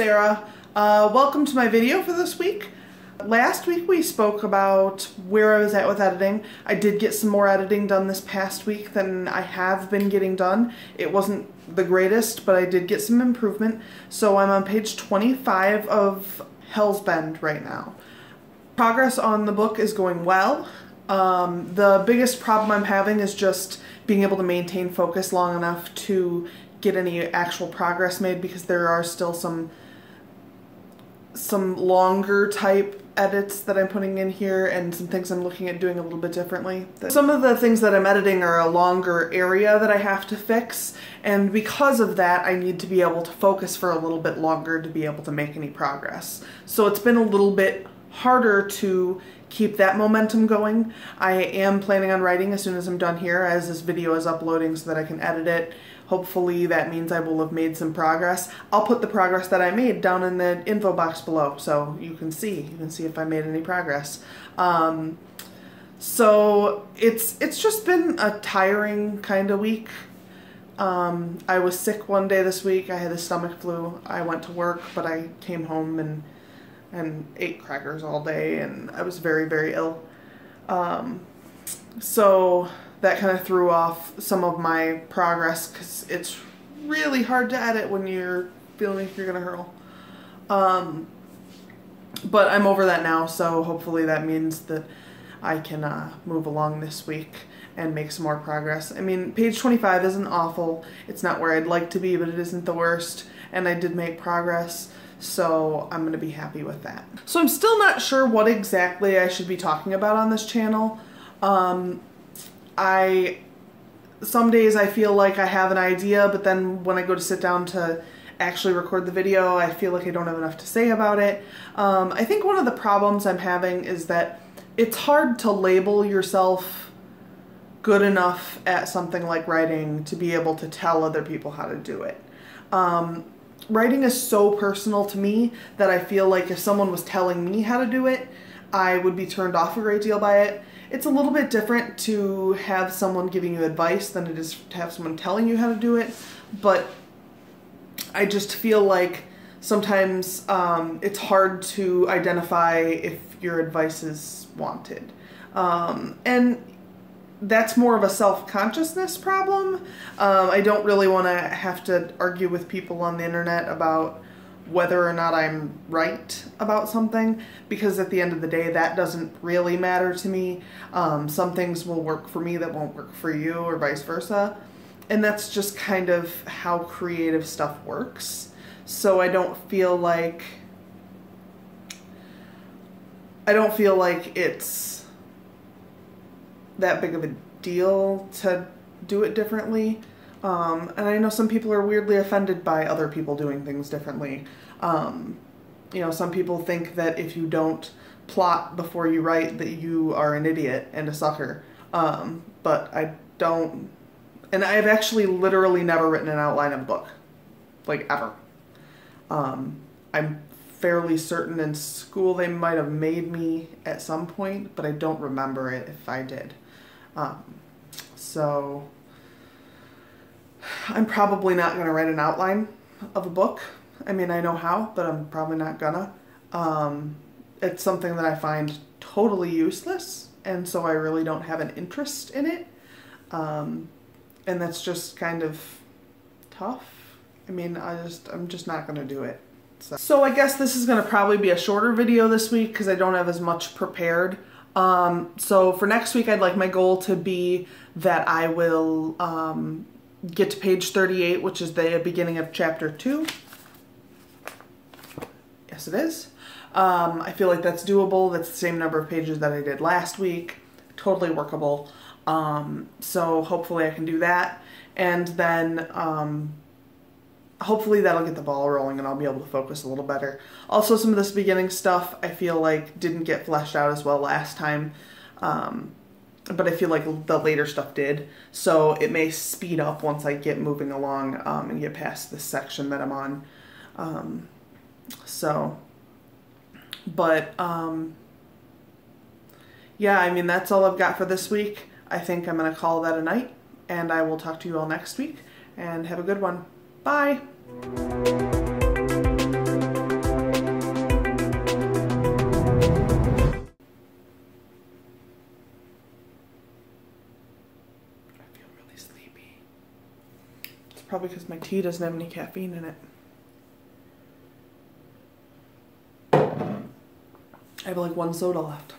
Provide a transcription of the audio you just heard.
Sarah. Welcome to my video for this week. Last week we spoke about where I was at with editing. I did get some more editing done this past week than I have been getting done. It wasn't the greatest, but I did get some improvement. So I'm on page 25 of Hell's Bend right now. Progress on the book is going well. The biggest problem I'm having is just being able to maintain focus long enough to get any actual progress made, because there are still some longer type edits that I'm putting in here and some things I'm looking at doing a little bit differently. Some of the things that I'm editing are a longer area that I have to fix, and because of that I need to be able to focus for a little bit longer to be able to make any progress. So it's been a little bit harder to keep that momentum going. I am planning on writing as soon as I'm done here, as this video is uploading, so that I can edit it. Hopefully that means I will have made some progress. I'll put the progress that I made down in the info box below so you can see if I made any progress. So it's just been a tiring kind of week. I was sick one day this week. I had the stomach flu. I went to work, but I came home and ate crackers all day, and I was very, very ill. So that kind of threw off some of my progress, because it's really hard to edit when you're feeling like you're gonna hurl. But I'm over that now, so hopefully that means that I can move along this week and make some more progress. I mean, page 25 isn't awful. It's not where I'd like to be, but it isn't the worst, and I did make progress. So I'm gonna be happy with that. So I'm still not sure what exactly I should be talking about on this channel. Some days I feel like I have an idea, but then when I go to sit down to actually record the video, I feel like I don't have enough to say about it. I think one of the problems I'm having is that it's hard to label yourself good enough at something like writing to be able to tell other people how to do it. Writing is so personal to me that I feel like if someone was telling me how to do it, I would be turned off a great deal by it. It's a little bit different to have someone giving you advice than it is to have someone telling you how to do it, but I just feel like sometimes it's hard to identify if your advice is wanted. And that's more of a self-consciousness problem. I don't really want to have to argue with people on the internet about whether or not I'm right about something, because at the end of the day that doesn't really matter to me. Some things will work for me that won't work for you, or vice versa, and that's just kind of how creative stuff works. So I don't feel like it's that big of a deal to do it differently. And I know some people are weirdly offended by other people doing things differently. You know, some people think that if you don't plot before you write, that you are an idiot and a sucker. But I don't, and I've actually literally never written an outline of a book, like ever. I'm fairly certain in school they might have made me at some point, but I don't remember it if I did. So I'm probably not going to write an outline of a book. I mean, I know how, but I'm probably not gonna. It's something that I find totally useless, and so I really don't have an interest in it. And that's just kind of tough. I mean, I'm just not gonna do it. So I guess this is gonna probably be a shorter video this week because I don't have as much prepared. So for next week, I'd like my goal to be that I will get to page 38, which is the beginning of chapter 2. Yes, it is. I feel like that's doable. That's the same number of pages that I did last week. Totally workable. So hopefully I can do that. And then hopefully that'll get the ball rolling and I'll be able to focus a little better. Also, some of this beginning stuff I feel like didn't get fleshed out as well last time. But I feel like the later stuff did. So it may speed up once I get moving along and get past this section that I'm on. Yeah, I mean, that's all I've got for this week. I think I'm going to call that a night, and I will talk to you all next week, and have a good one. Bye! probably because my tea doesn't have any caffeine in it. I have like one soda left.